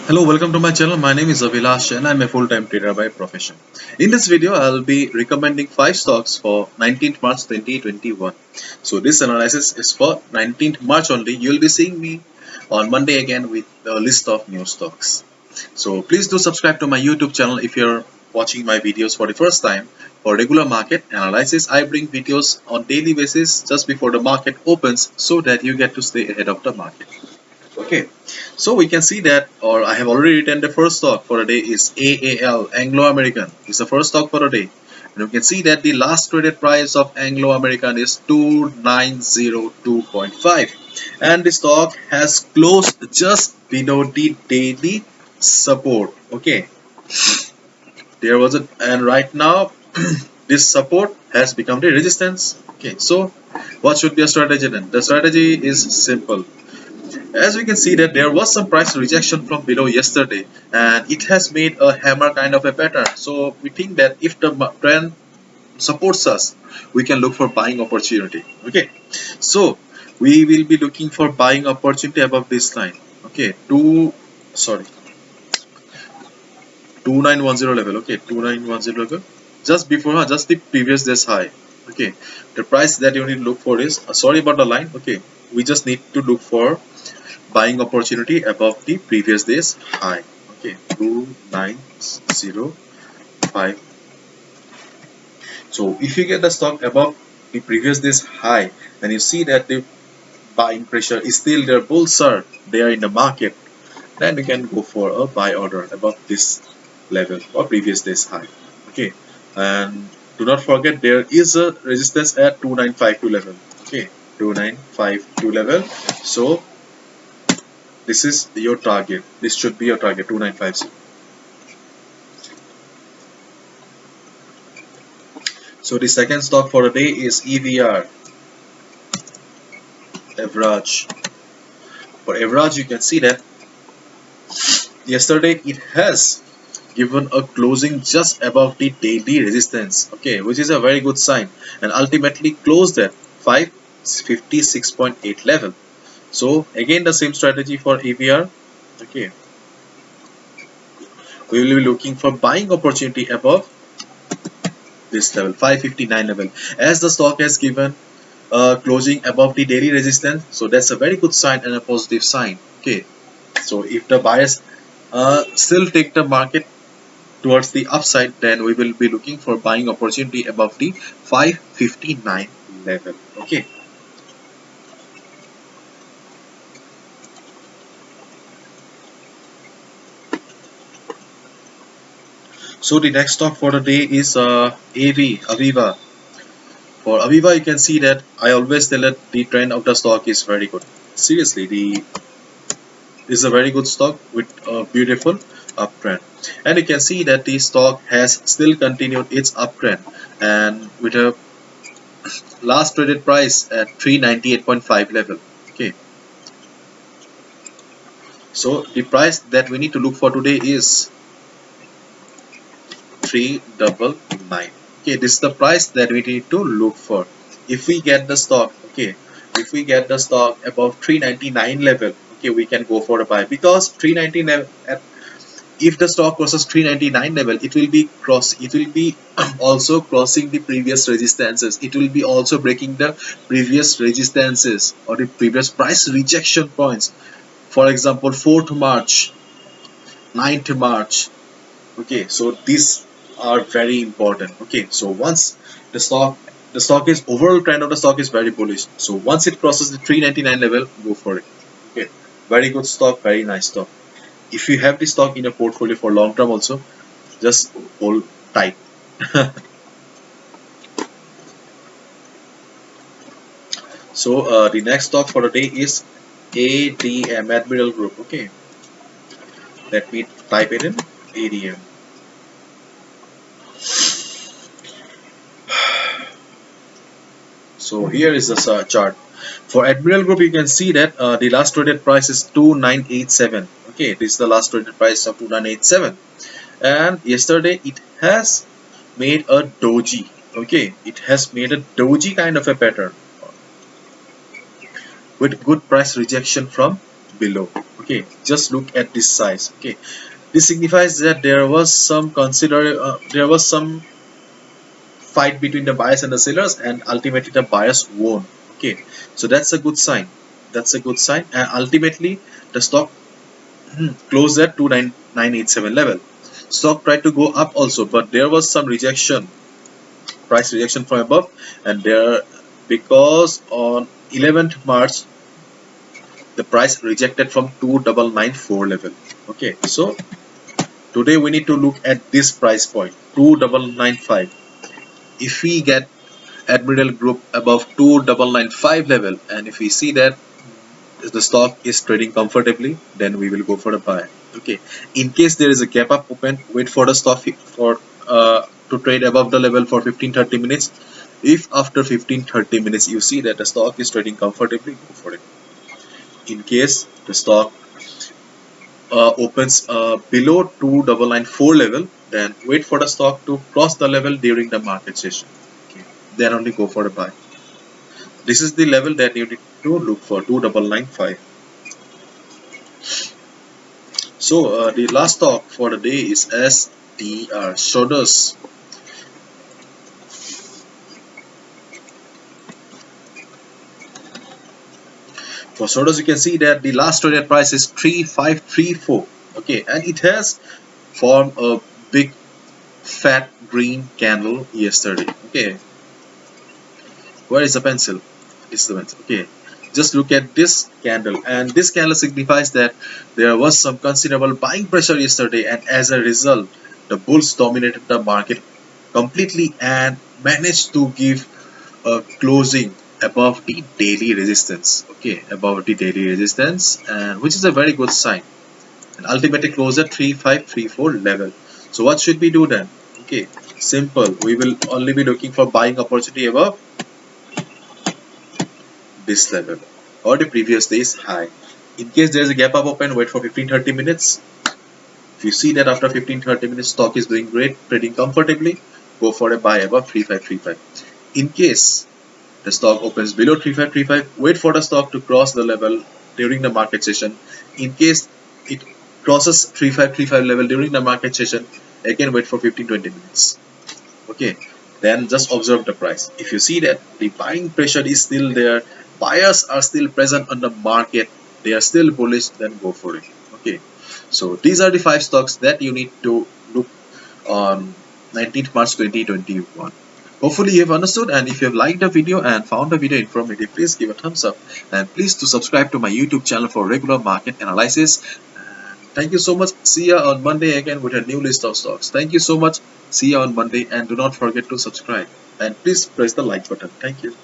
Hello, welcome to my channel. My name is Avilash and I'm a full-time trader by profession. In this video, I'll be recommending 5 stocks for 19th March 2021. So this analysis is for 19th March only. You'll be seeing me on Monday again with a list of new stocks. So please do subscribe to my YouTube channel if you're watching my videos for the first time. For regular market analysis, I bring videos on daily basis just before the market opens so that you get to stay ahead of the market. Okay, so we can see that, or I have already written the first stock for the day is AAL, Anglo American. It's the first stock for the day. And we can see that the last traded price of Anglo American is 2902.5, and the stock has closed just below the daily support. Okay, there was a, and right now this support has become the resistance. Okay, so what should be a strategy then? The strategy is simple. As we can see that there was some price rejection from below yesterday, and it has made a hammer kind of a pattern. So we think that if the trend supports us, we can look for buying opportunity. Okay, so we will be looking for buying opportunity above this line. Okay, 2910 level. Okay, 2910 level, just before, just the previous day's high. Okay, the price that you need to look for is, sorry about the line. Okay, we just need to look for buying opportunity above the previous day's high. Okay, 2905. So if you get the stock above the previous day's high and you see that the buying pressure is still there, bulls are there in the market, then you can go for a buy order above this level or previous day's high. Okay, and do not forget there is a resistance at 2952 level. Okay, 2952 level. So this is your target. This should be your target, 2950. So the second stock for the day is EVR, average. For average, you can see that yesterday it has given a closing just above the daily resistance. Okay, which is a very good sign, and ultimately closed at 556.8 level. So again the same strategy for EVR. Okay, we will be looking for buying opportunity above this level, 559 level, as the stock has given closing above the daily resistance. So that's a very good sign and a positive sign. Okay, so if the buyers still take the market towards the upside, then we will be looking for buying opportunity above the 559 level. Okay, so the next stock for the day is Aviva. For Aviva, you can see that I always tell that the trend of the stock is very good. Seriously, the is a very good stock with a beautiful uptrend, and you can see that the stock has still continued its uptrend, and with a last traded price at 398.5 level. Okay, so the price that we need to look for today is 399. Okay, this is the price that we need to look for. If we get the stock, okay, if we get the stock above 399 level, okay, we can go for a buy, because 399, if the stock crosses 399 level, it will be also crossing the previous resistances. It will be also breaking the previous resistances or the previous price rejection points. For example, 4th March, 9th March. Okay, so these are very important. Okay, so once the stock is, overall trend of the stock is very bullish. So once it crosses the 399 level, go for it. Okay, very good stock, very nice stock. If you have this stock in your portfolio for long term also, just hold tight. So the next stock for the day is ADM, Admiral Group. Okay, let me type it in, ADM. So here is the chart for Admiral Group. You can see that the last traded price is 2987. Okay, this is the last traded price of 2987, and yesterday it has made a doji. Okay, it has made a doji kind of a pattern with good price rejection from below. Okay, just look at this size. Okay, this signifies that there was some fight between the buyers and the sellers, and ultimately the buyers won. Okay, so that's a good sign. That's a good sign, and ultimately the stock closed at 29987 level. Stock tried to go up also, but there was some rejection, price rejection from above, and there, because on 11th March the price rejected from 2994 level. Okay, so today we need to look at this price point 2995. If we get Admiral Group above 2995 level, and if we see that the stock is trading comfortably, then we will go for a buy. Okay, in case there is a gap up open, wait for the stock for to trade above the level for 15-30 minutes. If after 15-30 minutes you see that the stock is trading comfortably, go for it. In case the stock opens below 2994 level, then wait for the stock to cross the level during the market session. Okay, then only go for a buy. This is the level that you need to look for, 2995. So the last stock for the day is SDR, Shoulders. For Shoulders, you can see that the last traded price is 3534. Okay, and it has formed a big fat green candle yesterday. Okay, where is the pencil? This is the pencil. Okay, just look at this candle, and this candle signifies that there was some considerable buying pressure yesterday, and as a result the bulls dominated the market completely and managed to give a closing above the daily resistance. Okay, above the daily resistance, and which is a very good sign, and ultimately close at 3534 level. So what should we do then? Okay, simple, we will only be looking for buying opportunity above this level or the previous day's high. In case there is a gap up open, wait for 15-30 minutes. If you see that after 15-30 minutes stock is doing great, trading comfortably, go for a buy above 3535. In case the stock opens below 3535, wait for the stock to cross the level during the market session. In case it crosses 3535 level during the market session, again wait for 15-20 minutes. Okay, then just observe the price. If you see that the buying pressure is still there, buyers are still present on the market, they are still bullish, then go for it. Okay, so these are the 5 stocks that you need to look on 19th March 2021. Hopefully you have understood, and if you have liked the video and found the video informative, please give a thumbs up, and please to subscribe to my YouTube channel for regular market analysis. Thank you so much. See you on Monday again with a new list of stocks. Thank you so much. See you on Monday, and do not forget to subscribe. And please press the like button. Thank you.